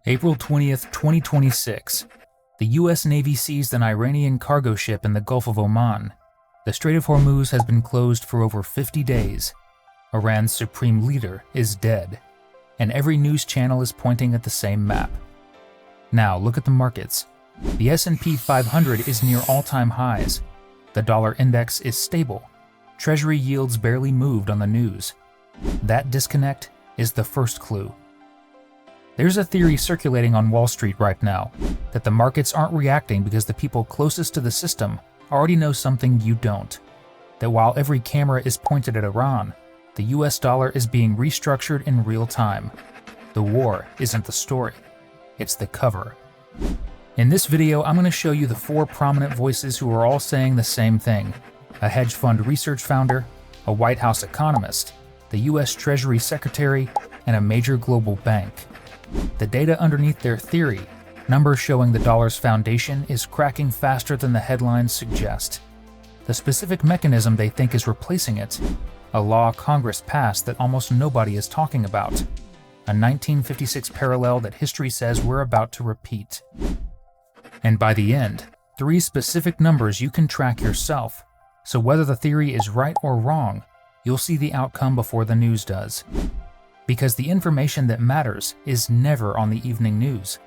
April 20th, 2026. The U.S. Navy seized an Iranian cargo ship in the Gulf of Oman. The Strait of Hormuz has been closed for over 50 days. Iran's supreme leader is dead. And every news channel is pointing at the same map. Now look at the markets. The S&P 500 is near all-time highs. The dollar index is stable. Treasury yields barely moved on the news. That disconnect is the first clue. There's a theory circulating on Wall Street right now that the markets aren't reacting because the people closest to the system already know something you don't. That while every camera is pointed at Iran, the US dollar is being restructured in real time. The war isn't the story, it's the cover. In this video, I'm going to show you the 4 prominent voices who are all saying the same thing. A hedge fund research founder, a White House economist, the US Treasury Secretary, and a major global bank. The data underneath their theory, numbers showing the dollar's foundation, is cracking faster than the headlines suggest. The specific mechanism they think is replacing it, a law Congress passed that almost nobody is talking about. A 1956 parallel that history says we're about to repeat. And by the end, 3 specific numbers you can track yourself. So whether the theory is right or wrong, you'll see the outcome before the news does. Because the information that matters is never on the evening news,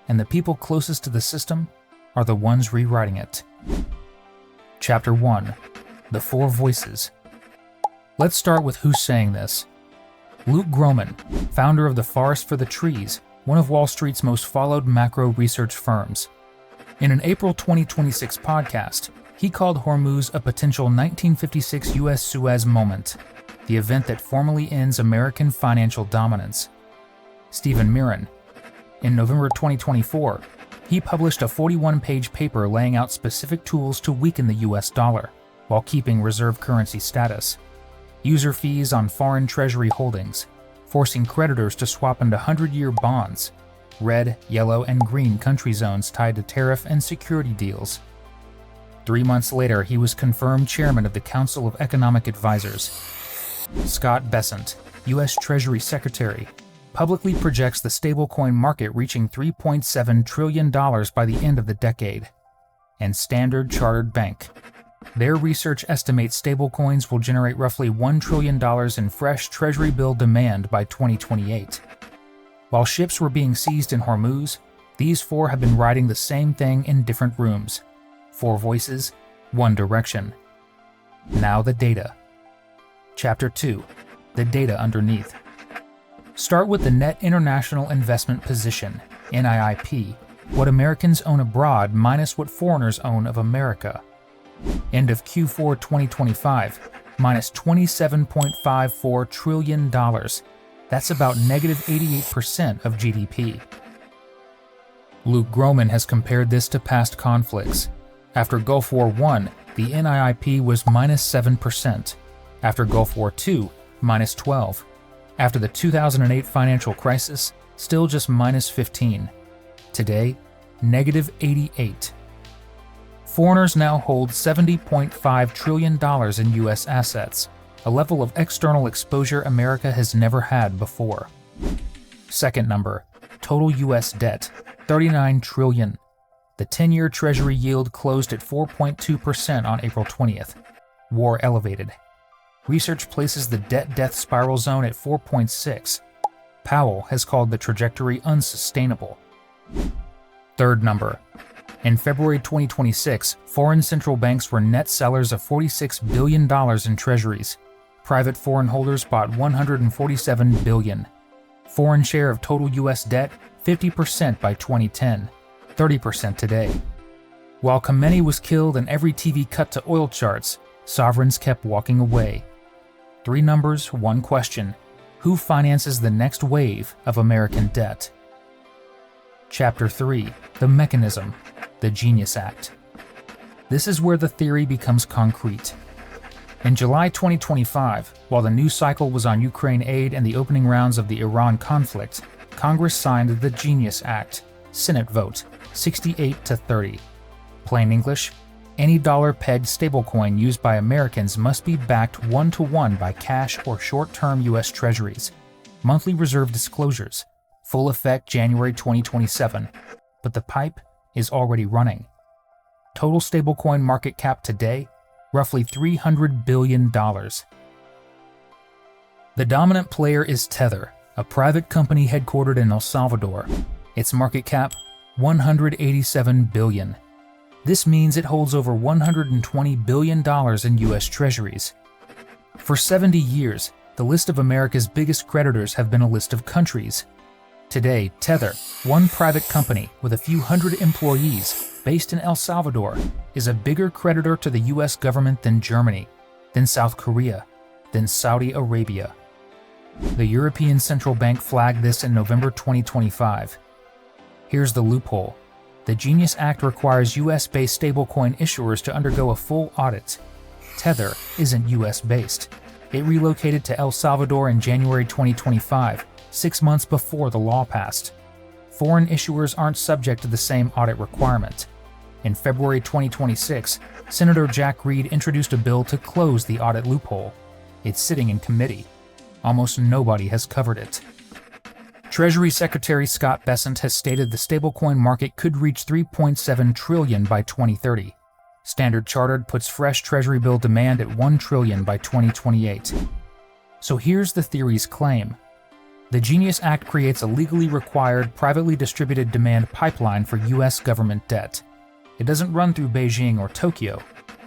and the people closest to the system are the ones rewriting it. Chapter 1. The 4 Voices. Let's start with who's saying this. Luke Gromen, founder of the Forest for the Trees, one of Wall Street's most followed macro research firms. In an April 2026 podcast, he called Hormuz a potential 1956 U.S. Suez moment, the event that formally ends American financial dominance. Stephen Mirren. In November 2024, he published a 41-page paper laying out specific tools to weaken the US dollar while keeping reserve currency status. User fees on foreign treasury holdings, forcing creditors to swap into 100-year bonds, red, yellow, and green country zones tied to tariff and security deals. 3 months later, he was confirmed chairman of the Council of Economic Advisors. Scott Bessent, U.S. Treasury Secretary, publicly projects the stablecoin market reaching $3.7 trillion by the end of the decade. And Standard Chartered Bank. Their research estimates stablecoins will generate roughly $1 trillion in fresh Treasury bill demand by 2028. While ships were being seized in Hormuz, these 4 have been writing the same thing in different rooms. 4 voices, 1 direction. Now the data. Chapter 2. The data underneath. Start with the Net International Investment Position, NIIP, what Americans own abroad minus what foreigners own of America. End of Q4 2025, minus $27.54 trillion. That's about negative 88% of GDP. Luke Gromen has compared this to past conflicts. After Gulf War I, the NIIP was minus 7%. After Gulf War II, minus 12. After the 2008 financial crisis, still just minus 15. Today, negative 88. Foreigners now hold $70.5 trillion in U.S. assets, a level of external exposure America has never had before. Second number, total U.S. debt, $39 trillion. The 10-year Treasury yield closed at 4.2% on April 20th. War elevated. Research places the debt death spiral zone at 4.6. Powell has called the trajectory unsustainable. Third number. In February 2026, foreign central banks were net sellers of $46 billion in treasuries. Private foreign holders bought $147 billion. Foreign share of total U.S. debt, 50% by 2010, 30% today. While Khomeini was killed and every TV cut to oil charts, sovereigns kept walking away. 3 numbers, 1 question. Who finances the next wave of American debt? Chapter 3. The Mechanism. The Genius Act. This is where the theory becomes concrete. In July 2025, while the news cycle was on Ukraine aid and the opening rounds of the Iran conflict, Congress signed the Genius Act. Senate vote, 68-30. Plain English, any dollar-pegged stablecoin used by Americans must be backed 1-to-1 by cash or short-term U.S. Treasuries. Monthly reserve disclosures, Full effect January 2027, but the pipe is already running. Total stablecoin market cap today, roughly $300 billion. The dominant player is Tether, a private company headquartered in El Salvador. Its market cap, $187 billion. This means it holds over $120 billion in US Treasuries. For 70 years, the list of America's biggest creditors have been a list of countries. Today, Tether, one private company with a few hundred employees based in El Salvador, is a bigger creditor to the US government than Germany, than South Korea, than Saudi Arabia. The European Central Bank flagged this in November 2025. Here's the loophole. The Genius Act requires US-based stablecoin issuers to undergo a full audit. Tether isn't US-based. It relocated to El Salvador in January 2025, 6 months before the law passed. Foreign issuers aren't subject to the same audit requirement. In February 2026, Senator Jack Reed introduced a bill to close the audit loophole. It's sitting in committee. Almost nobody has covered it. Treasury Secretary Scott Bessent has stated the stablecoin market could reach $3.7 trillion by 2030. Standard Chartered puts fresh Treasury bill demand at $1 trillion by 2028. So here's the theory's claim. The Genius Act creates a legally required, privately distributed demand pipeline for US government debt. It doesn't run through Beijing or Tokyo.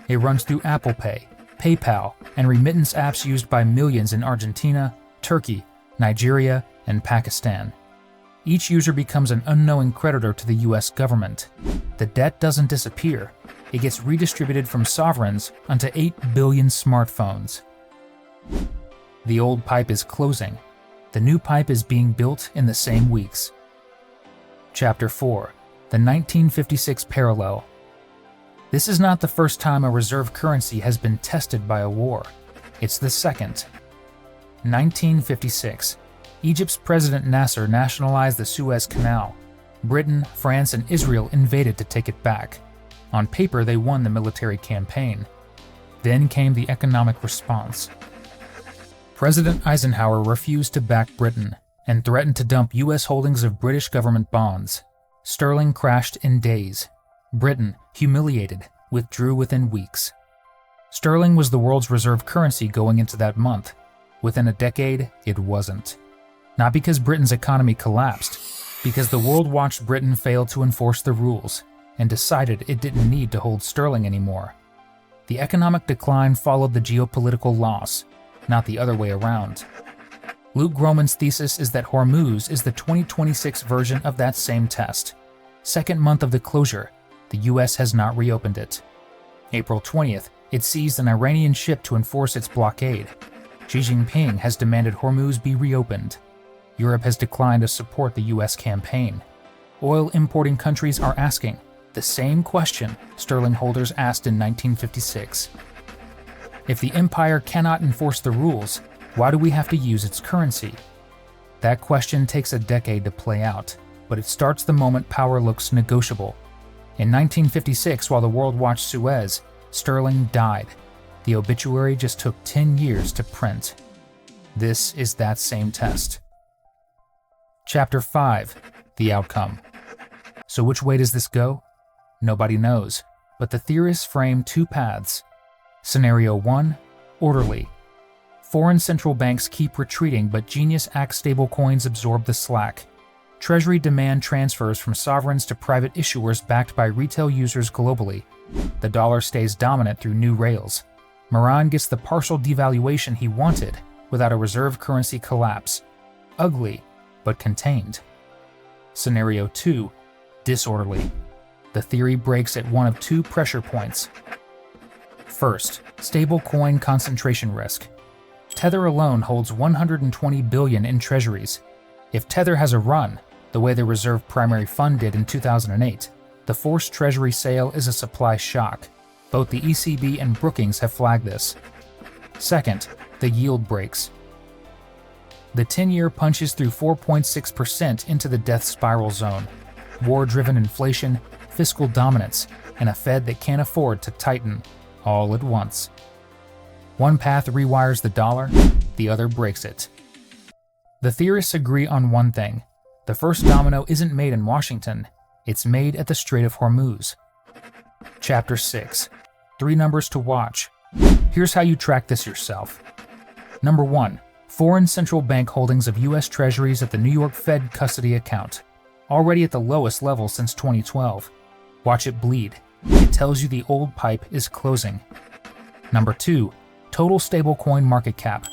It runs through Apple Pay, PayPal, and remittance apps used by millions in Argentina, Turkey, Nigeria, and Pakistan. Each user becomes an unknowing creditor to the US government. The debt doesn't disappear. It gets redistributed from sovereigns onto 8 billion smartphones. The old pipe is closing. The new pipe is being built in the same weeks. Chapter 4. The 1956 Parallel. This is not the first time a reserve currency has been tested by a war. It's the second. 1956. Egypt's President Nasser nationalized the Suez Canal. Britain, France, and Israel invaded to take it back. On paper, they won the military campaign. Then came the economic response. President Eisenhower refused to back Britain and threatened to dump US holdings of British government bonds. Sterling crashed in days. Britain, humiliated, withdrew within weeks. Sterling was the world's reserve currency going into that month. Within a decade, it wasn't. Not because Britain's economy collapsed, because the world watched Britain fail to enforce the rules and decided it didn't need to hold sterling anymore. The economic decline followed the geopolitical loss, not the other way around. Luke Groman's thesis is that Hormuz is the 2026 version of that same test. Second month of the closure, the US has not reopened it. April 20th, it seized an Iranian ship to enforce its blockade. Xi Jinping has demanded Hormuz be reopened. Europe has declined to support the US campaign. Oil importing countries are asking the same question sterling holders asked in 1956. If the empire cannot enforce the rules, why do we have to use its currency? That question takes a decade to play out, but it starts the moment power looks negotiable. In 1956, while the world watched Suez, sterling died. The obituary just took 10 years to print. This is that same test. Chapter 5. The Outcome. So which way does this go? Nobody knows, but the theorists frame two paths. Scenario 1. Orderly. Foreign central banks keep retreating, but Genius Act stablecoins absorb the slack. Treasury demand transfers from sovereigns to private issuers backed by retail users globally. The dollar stays dominant through new rails. Moran gets the partial devaluation he wanted without a reserve currency collapse. Ugly, but contained. Scenario 2. Disorderly. The theory breaks at one of two pressure points. First, stablecoin concentration risk. Tether alone holds $120 billion in treasuries. If Tether has a run, the way the reserve primary fund did in 2008, the forced treasury sale is a supply shock. Both the ECB and Brookings have flagged this. Second, the yield breaks. The 10-year punches through 4.6% into the death spiral zone. War-driven inflation, fiscal dominance, and a Fed that can't afford to tighten all at once. One path rewires the dollar, the other breaks it. The theorists agree on one thing. The first domino isn't made in Washington, it's made at the Strait of Hormuz. Chapter 6. 3 numbers to watch. Here's how you track this yourself. Number 1. Foreign central bank holdings of U.S. Treasuries at the New York Fed custody account, already at the lowest level since 2012. Watch it bleed. It tells you the old pipe is closing. Number 2. Total stablecoin market cap,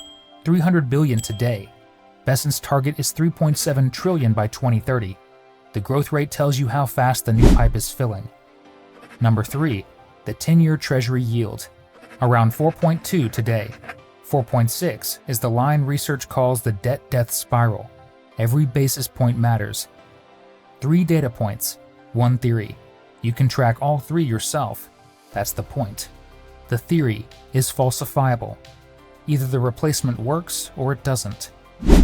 $300 billion today. Besson's target is $3.7 trillion by 2030. The growth rate tells you how fast the new pipe is filling. Number 3. The 10-year Treasury yield, around 4.2 today. 4.6 is the line research calls the debt death spiral. Every basis point matters. 3 data points, 1 theory. You can track all 3 yourself. That's the point. The theory is falsifiable. Either the replacement works or it doesn't.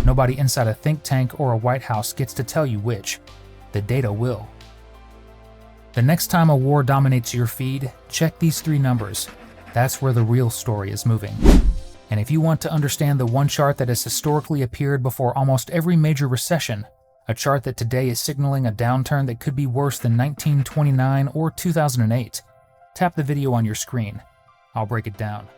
Nobody inside a think tank or a White House gets to tell you which. The data will. The next time a war dominates your feed, check these 3 numbers. That's where the real story is moving. And if you want to understand the one chart that has historically appeared before almost every major recession, a chart that today is signaling a downturn that could be worse than 1929 or 2008, tap the video on your screen. I'll break it down.